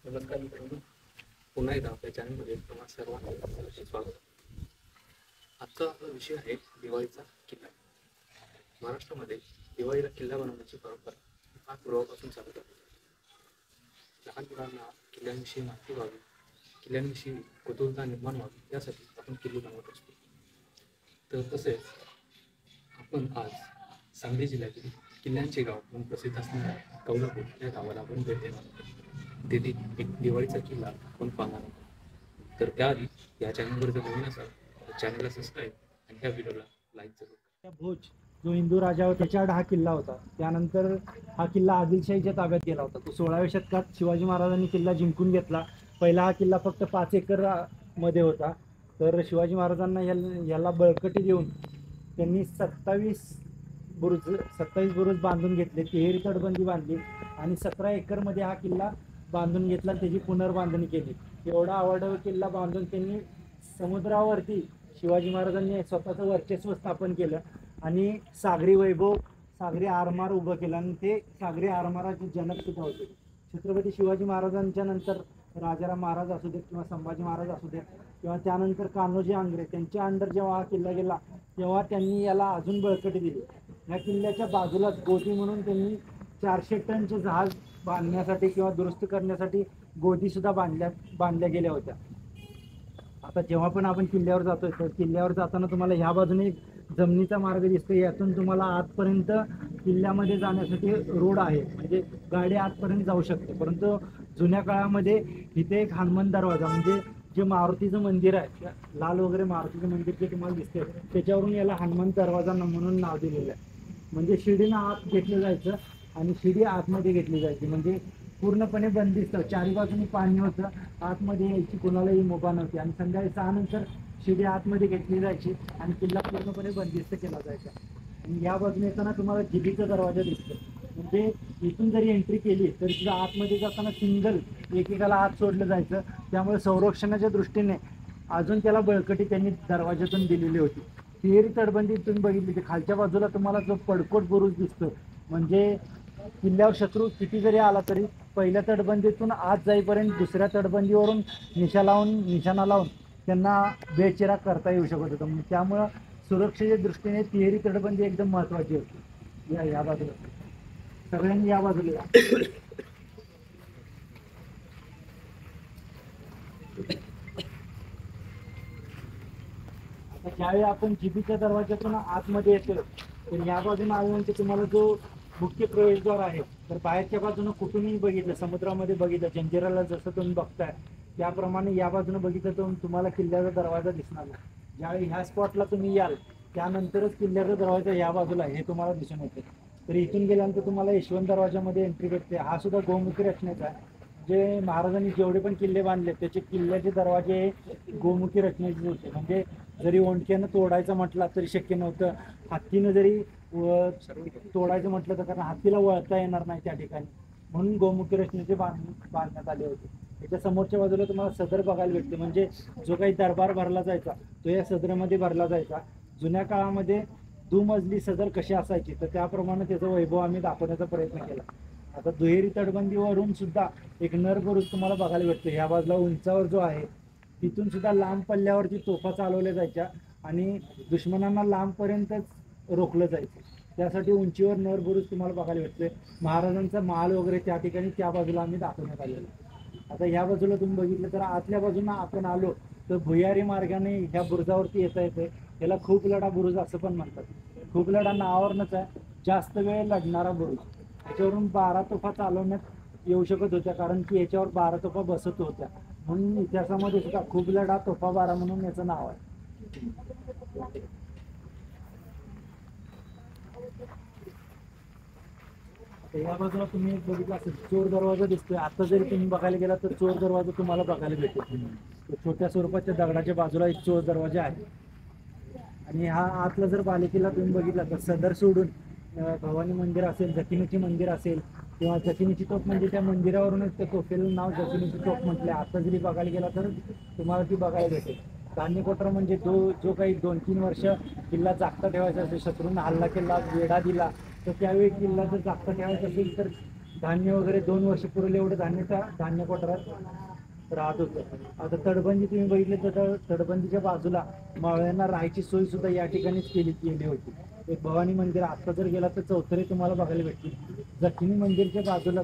नमस्कार मित्रांनो, पुन्हा एकदा आपल्या चॅनलमध्ये तुम्हा सर्वांना स्वागत. आजचा विषय आहे दिवाळीचा किल्ला. महाराष्ट्रामध्ये दिवाळीला किल्ला बनवण्याची परंपरा फार पूर्वापासून चालत आहे. लहान मुलांना किल्ल्यांविषयी माहिती व्हावी, किल्ल्यांविषयी कुतूहलता निर्माण व्हावी यासाठी आपण किल्ले बनवत असतो. तर तसेच आपण आज सांगली जिल्ह्यातील किल्ल्यांचे गाव म्हणून प्रसिद्ध असणाऱ्या कौलापूर या गावाला आपण भेट देणार आहोत. तेथे एक दिवाळीचा किल्ला आपण पाहणार आहोत. तर त्याआधी या चॅनलवर जर नवीन असाल तर चॅनलला सबस्क्राईब आणि ह्या व्हिडिओला लाईक जरूर करा. भोज जो हिंदू राजा होता त्याच्याआड हा किल्ला होता. त्यानंतर हा किल्ला आदिलशाहीच्या ताब्यात गेला होता. तो 16व्या शतकात शिवाजी महाराजांनी किल्ला जिंकून घेतला. पहिला हा किल्ला फक्त 5 एकर मध्ये होता. तर शिवाजी महाराजांना याला बळकटी देऊन त्यांनी 27 बुरुज बांधून घेतले, 13 तटबंदी बांधली आणि 17 एकरमध्ये हा किल्ला बांधून घेतला. त्याची पुनर्बांधणी केली. एवढा अवाढव्य किल्ला बांधून त्यांनी समुद्रावरती शिवाजी महाराजांनी स्वतःचं वर्चस्व स्थापन केलं आणि सागरी वैभव, सागरी आरमार उभं केलं आणि ते सागरी आरमाराचे जनक सुद्धा होते. छत्रपती शिवाजी महाराजांच्या नंतर राजाराम महाराज असू देत किंवा संभाजी महाराज असू देत किंवा त्यानंतर कान्होजी आंग्रे त्यांच्या अंडर जेव्हा हा किल्ला गेला तेव्हा त्यांनी याला अजून बळकटी दिली. या किल्ल्याच्या बाजूलाच गोदी म्हणून त्यांनी 400 टनचे जहाज बांधण्यासाठी किंवा दुरुस्त करण्यासाठी गोदी सुद्धा बांधल्या गेल्या होत्या. आता जेव्हा पण आपण किल्ल्यावर जातोय तर किल्ल्यावर जाताना तुम्हाला ह्या बाजूने एक जमिनीचा मार्ग दिसतो. यातून तुम्हाला आतपर्यंत किल्ल्यामध्ये जाण्यासाठी रोड आहे, म्हणजे गाडी आतपर्यंत जाऊ शकते. परंतु जुन्या काळामध्ये इथे एक हनुमान दरवाजा, म्हणजे जे मारुतीचं मंदिर आहे, लाल वगैरे मारुतीचं मंदिर जे तुम्हाला दिसते त्याच्यावरून याला हनुमान दरवाजा म्हणून नाव दिलेलं आहे. म्हणजे शिडीनं आत घेतलं जायचं आणि शिडी आतमध्ये घेतली जायची, म्हणजे पूर्णपणे बंदिस्त. चारी बाजूनी पाणी होतं, आतमध्ये यायची कोणालाही मुभा नव्हती आणि संध्याकाळी 6 नंतर शिडी आतमध्ये घेतली जायची आणि किल्ला पूर्णपणे बंदिस्त केला जायचा. आणि या बाजूने येताना तुम्हाला जिबीचा दरवाजा दिसतो, म्हणजे इथून जरी एंट्री केली तरी सुद्धा आतमध्ये जाताना सिंगल एकेकाला आत सोडलं जायचं. त्यामुळे संरक्षणाच्या दृष्टीने अजून त्याला बळकटी त्यांनी दरवाजातून दिलेली होती. तिहेरी तटबंदी तुम्ही बघितली तर खालच्या बाजूला तुम्हाला जो पडकोट बुरुज दिसतो, म्हणजे किल्ल्यावर शत्रू किती जरी आला तरी पहिल्या तटबंदीतून आत जाईपर्यंत दुसऱ्या तटबंदीवरून निशाणा लावून त्यांना बेचिराग करता येऊ शकत होतं. त्यामुळं सुरक्षेच्या दृष्टीने तिहेरी तटबंदी एकदम महत्त्वाची होती. या बाजूला सगळ्यांनी या बाजूला या. आता ज्यावेळी आपण जिबीच्या दरवाज्यातून आतमध्ये येतो तर या बाजूने आल्यानंतर तुम्हाला जो मुख्य प्रवेशद्वार आहे, तर बाहेरच्या बाजूनं कुठूनही बघितलं, समुद्रामध्ये बघितलं, जंजिराला जसं तुम्ही बघताय त्याप्रमाणे या बाजूनं बघितलं तर तुम्हाला किल्ल्याचा दरवाजा दिसणार नाही. ज्यावेळी ह्या स्पॉटला तुम्ही याल त्यानंतरच किल्ल्याचा दरवाजा या बाजूला हे तुम्हाला दिसून येते. तर इथून गेल्यानंतर तुम्हाला यशवंत दरवाजामध्ये एंट्री भेटते. हा सुद्धा गोमुखी रचनेचा आहे. जे महाराजांनी जेवढे पण किल्ले बांधले त्याचे किल्ल्याचे दरवाजे गोमुखी रचनेचे होते, म्हणजे जरी ओंडक्यानं तोडायचं म्हटलं तरी शक्य नव्हतं. हत्तीनं जरी तोडायचं म्हटलं तर, कारण हत्तीला वळता येणार नाही त्या ठिकाणी, म्हणून गोमुखी रचनेचे बांधण्यात आले होते. त्याच्या समोरच्या बाजूला तुम्हाला सदर बघायला भेटते, म्हणजे जो काही दरबार भरला जायचा तो या सदरामध्ये भरला जायचा. जुन्या काळामध्ये दुमजली सदर कशी असायची तर त्याप्रमाणे त्याचा वैभव आम्ही दाखवण्याचा प्रयत्न केला. आता दुहेरी तटबंदीवरून सुद्धा एक नरबुरुज तुम्हाला बघायला भेटतो. ह्या बाजूला उंचावर जो आहे तिथून सुद्धा लांब पल्ल्यावरती तोफा चालवल्या जायच्या आणि दुश्मनांना लांबपर्यंतच रोखलं जायचं. त्यासाठी उंचीवर नरबुरुज तुम्हाला बघायला भेटतोय. महाराजांचा महाल वगैरे त्या ठिकाणी त्या बाजूला आम्ही दाखवण्यात आलेलं. आता ह्या बाजूला तुम्ही बघितलं तर आतल्या बाजूला आपण आलो तर भुयारी मार्गाने ह्या बुरुजावरती येता येते. याला खूप लढा बुरुज असं पण म्हणतात. खूप लढा नावावरनच आहे, जास्त वेळ लढणारा बुरुज. याच्यावरून 12 तोफा चालवण्यात येऊ शकत होत्या, कारण की याच्यावर 12 तोफा बसत होत्या, म्हणून इतिहासामध्ये सुद्धा खूप लढा तोफा 12 म्हणून याचं नाव आहे. या बाजूला तुम्ही एक बघितलं असेल चोर दरवाजा दिसतोय. आता जरी तुम्ही बघायला गेला तर चोर दरवाजा तुम्हाला बघायला भेटेल. छोट्या स्वरूपाच्या दगडाच्या बाजूला एक चोर दरवाजा आहे. आणि हा आतला जर बालेकिल्ला तुम्ही बघितला तर सदर सोडून भवानी मंदिर असेल, जखिनीची मंदिर असेल किंवा जखिनीची तोफ, म्हणजे त्या मंदिरावरूनच त्या तोफेला नाव जखिनीची तोफ म्हटलं. आता जरी बघायला गेला तर तुम्हाला ती बघायला भेटेल. धान्य कोठरा म्हणजे जो काही 2-3 वर्ष किल्ला जागता ठेवायचा असेल, शत्रूंना हल्ला केला, वेढा दिला, तर त्यावेळी किल्ला जर जागता ठेवायचा असेल तर धान्य वगैरे 2 वर्ष पुरेल एवढं धान्य त्या धान्य कोठारात राहत होतं. आता तटबंदी तुम्ही बघितली तर तटबंदीच्या बाजूला मावळ्यांना राहायची सोय सुद्धा या ठिकाणीच केली होती. एक भवानी मंदिर आता जर गेला तर चौथरे तुम्हाला बघायला भेटतील. जखमी मंदिरच्या बाजूला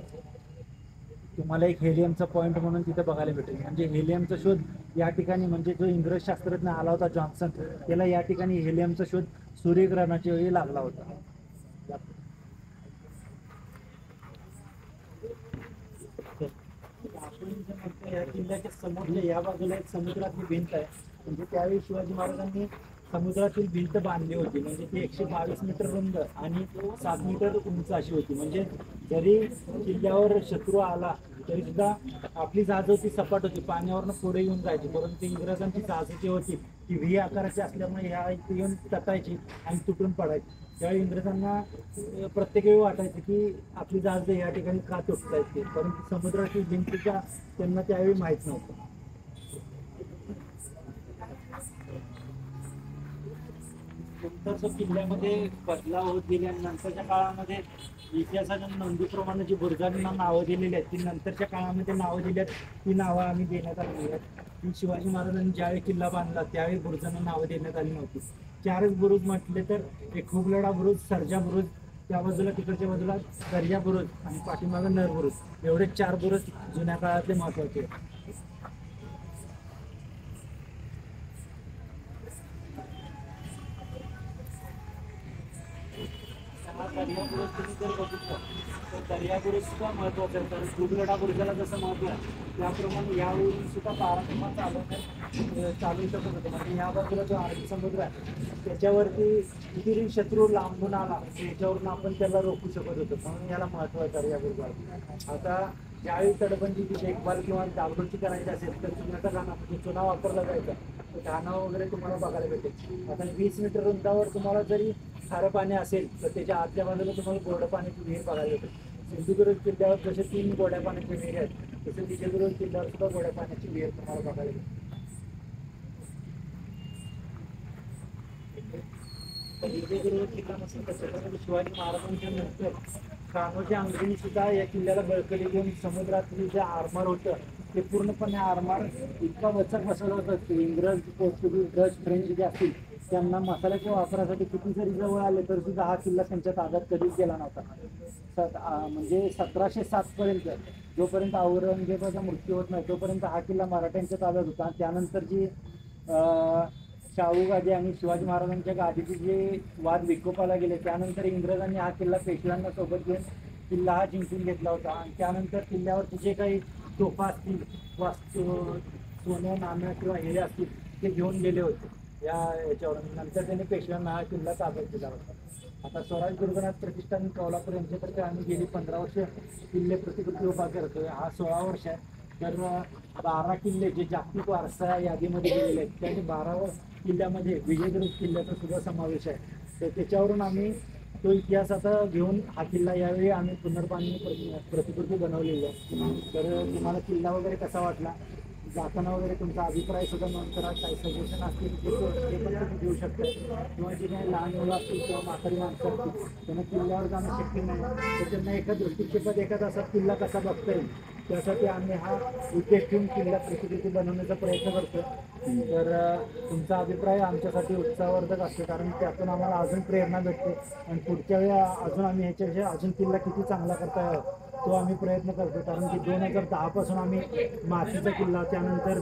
तुम्हाला एक हेलियमचा पॉईंट म्हणून तिथे बघायला भेटेल. म्हणजे हेलियमचा शोध या ठिकाणी, म्हणजे जो इंग्रज शास्त्रज्ञ आला होता जॉन्सन, त्याला या ठिकाणी हेलियमचा शोध सूर्यग्रहणाच्या वेळी लागला होता. आपण जे म्हणतो या किल्ल्याच्या समोरच्या या बाजूला एक समुद्रातली भिंत आहे. म्हणजे त्यावेळी शिवाजी महाराजांनी समुद्रातील भिंत बांधली होती. म्हणजे ती 122 मीटर रुंद आणि 7 मीटर उंच अशी होती. म्हणजे जरी किल्ल्यावर शत्रू आला तरी सुद्धा आपली जहाज होती सपाट होती, पाण्यावरनं पुढे येऊन जायची. परंतु इंग्रजांची जहाज जी होती ती व्ही आकाराची असल्यामुळे ह्या इथे येऊन तटायची आणि तुटून पडायची. त्यावेळी इंग्रजांना प्रत्येक वेळी वाटायचं की आपली जहाज या ठिकाणी का तुटता येते, परंतु समुद्राची भिंतीच्या त्यांना त्यावेळी माहीत नव्हतं. नंतर किल्ल्यामध्ये बदलाव होत गेले आणि नंतरच्या काळामध्ये इतिहासाच्या नोंदीप्रमाणे जी बुरुजांना नावं दिलेली आहेत ती नंतरच्या काळामध्ये नावं दिली आहेत. ती नावं आम्ही देण्यात आलेली आहेत. की शिवाजी महाराजांनी ज्यावेळी किल्ला बांधला त्यावेळी बुरुजांना नावं देण्यात आली नव्हती. 4च बुरुज म्हटले तर एक खुबलडा बुरुज, सर्जा बुरुज, त्या बाजूला तिकडच्या बाजूला दर्या बुरुज आणि पाठीमागं नर बुरुज, एवढे 4 बुरुज जुन्या काळातले महत्वाचे आहेत. दर्या बुरुज तुम्ही जर बघितलं तर दर्या बुरुज सुद्धा महत्वाचा आहे. कारण खुबलडा बुरुजाला जसं महत्व आहे त्याप्रमाणे यावरून सुद्धा बाराखिमा चालू शकत होते. म्हणजे या बाजूला जो अरबी समुद्र आहे त्याच्यावरती किती शत्रू लांबून आला त्याच्यावरून आपण त्याला रोखू शकत होतो. म्हणून याला महत्व आहे दर्या बुरुजाला. आता ज्यावेळी तटबंदीची देखभाल किंवा डागडुजी करायची असेल तर चुन्याचा घाणा, म्हणजे चुना वापरला जायचा, तर घाणा वगैरे तुम्हाला बघायला भेटेल. आता 20 मीटर रुंदावर तुम्हाला जरी खारं पाणी असेल तर त्याच्या आतल्या बाजूला तुम्हाला गोड्या पाण्याची विहीर बघायला भेटेल. सिंधुदुर्ग किल्ल्यावर जसे 3 गोड्या पाण्याची विहीर आहेत तसे विजयदुर्ग किल्ल्यावर सुद्धा गोड्या पाण्याची विहीर तुम्हाला बघायला भेटेल. विजयदुर्ग किल्ला नसेल तर शिवाजी महाराजांच्या नंतर कान्होजी आंग्रेंनी सुद्धा या किल्ल्याला बळकटी घेऊन समुद्रातील जे आर्मर होतं ते पूर्णपणे आर्मर इतका वचक बसवला होता की इंग्रज, पोर्तुगीज, डच, फ्रेंच जे असतील त्यांना मसाल्याच्या वापरासाठी किती जरी जवळ आले तर सुद्धा हा किल्ला त्यांच्या ताब्यात कधीच गेला नव्हता. म्हणजे 1707 पर्यंत जोपर्यंत औरंगजेबाचा मृत्यू होत नाही तोपर्यंत हा किल्ला मराठ्यांच्या ताब्यात होता. त्यानंतर जी शाहू गादी आणि शिवाजी महाराजांच्या गादीचे जे वाद विकोपाला गेले त्यानंतर इंग्रजांनी हा किल्ला पेशव्यांना सोबत घेऊन किल्ला हा जिंकून घेतला होता. आणि त्यानंतर किल्ल्यावरती जे काही तोफा असतील, वास्तू, सोनं, नाणं किंवा हे असतील ते घेऊन गेले होते याच्यावर. नंतर त्यांनी पेशव्यांना हा किल्ला ताब्यात दिला होता. आता स्वराज दुर्गनाथ प्रतिष्ठान कोल्हापूर यांच्यातर्फे आम्ही गेली 15 वर्ष किल्ले प्रतिकृती उभा करतोय. हा 16 वर्ष आहे. तर 12 किल्ले जे जागतिक वारसा यादीमध्ये गेलेले आहेत त्याचे 12 किल्ल्यामध्ये विजयदुर्ग किल्ल्याचा सुद्धा समावेश आहे. तर त्याच्यावरून आम्ही तो इतिहास आता घेऊन हा किल्ला यावेळी आम्ही पुनर्बांधणी प्रतिकृती बनवलेली आहे. तर तुम्हाला किल्ला वगैरे कसा वाटला, जाताना वगैरे तुमचा अभिप्राय सुद्धा नोंद करा. काही सजेशन असतील ते पण तुम्ही देऊ शकता. किंवा जे काही लहान मुलं असतील किंवा म्हातारी माणसं असतील त्यांना किल्ल्यावर जाणं शक्य नाही तर त्यांना एका दृष्टिक्षेपात एका तासात किल्ला कसा बघता येईल त्यासाठी आम्ही हा उद्देश ठेवून किल्ला प्रतिकृती बनवण्याचा प्रयत्न करतो. तर तुमचा अभिप्राय आमच्यासाठी उत्साहवर्धक असतो कारण त्यातून आम्हाला अजून प्रेरणा भेटते आणि पुढच्या वेळी अजून आम्ही ह्याच्याविषयी अजून किल्ला किती चांगला करता यावा तो आम्ही प्रयत्न करतो. कारण की 2010 पासून आम्ही मातीचा किल्ला, त्यानंतर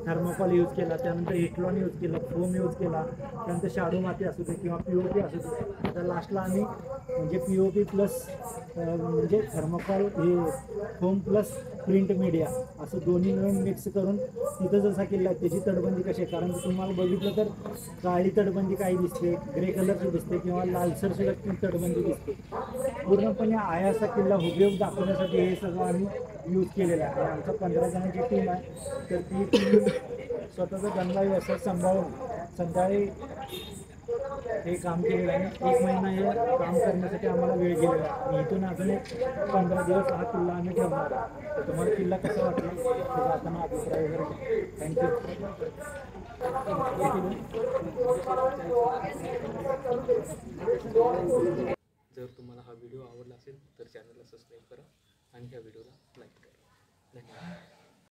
थर्मोकॉल यूज केला, त्यानंतर हिटलॉन यूज केला, फोम यूज केला, त्यानंतर शाडू माती असू दे किंवा POP असू दे. आता लास्टला आम्ही म्हणजे POP प्लस म्हणजे थर्मोकॉल हे फोम प्लस प्रिंट मीडिया असं दोन्ही मिळून मिक्स करून तिथं जसा किल्ला आहे त्याची तटबंदी कशी आहे. कारण की तुम्हाला बघितलं तर काळी तटबंदी काही दिसते, ग्रे कलरची दिसते किंवा लालसर सुद्धा तटबंदी दिसते. पूर्णपणे आहे असा किल्ला हुबेहूब दाखवण्यासाठी हे सगळं आम्ही यूज केलेलं आहे. आमचा 15 जणांची टीम आहे. तर ती टीम स्वतःचा धंदा व्यवसाय सांभाळून संध्याकाळी हे काम केलेलं आहे. 1 महिना हे काम करण्यासाठी आम्हाला वेळ गेलेला आहे आणि इथून अजून एक 15 दिवस हा किल्ला आम्ही ठेवणार आहे. तर तुम्हाला किल्ला कसा वाटला तो जाताना अभिप्राय वगैरे. जर तुम्हाला हा व्हिडिओ आवडला असेल तर चॅनलला सबस्क्राईब करा. आणि ह्या व्हिडिओला लाईक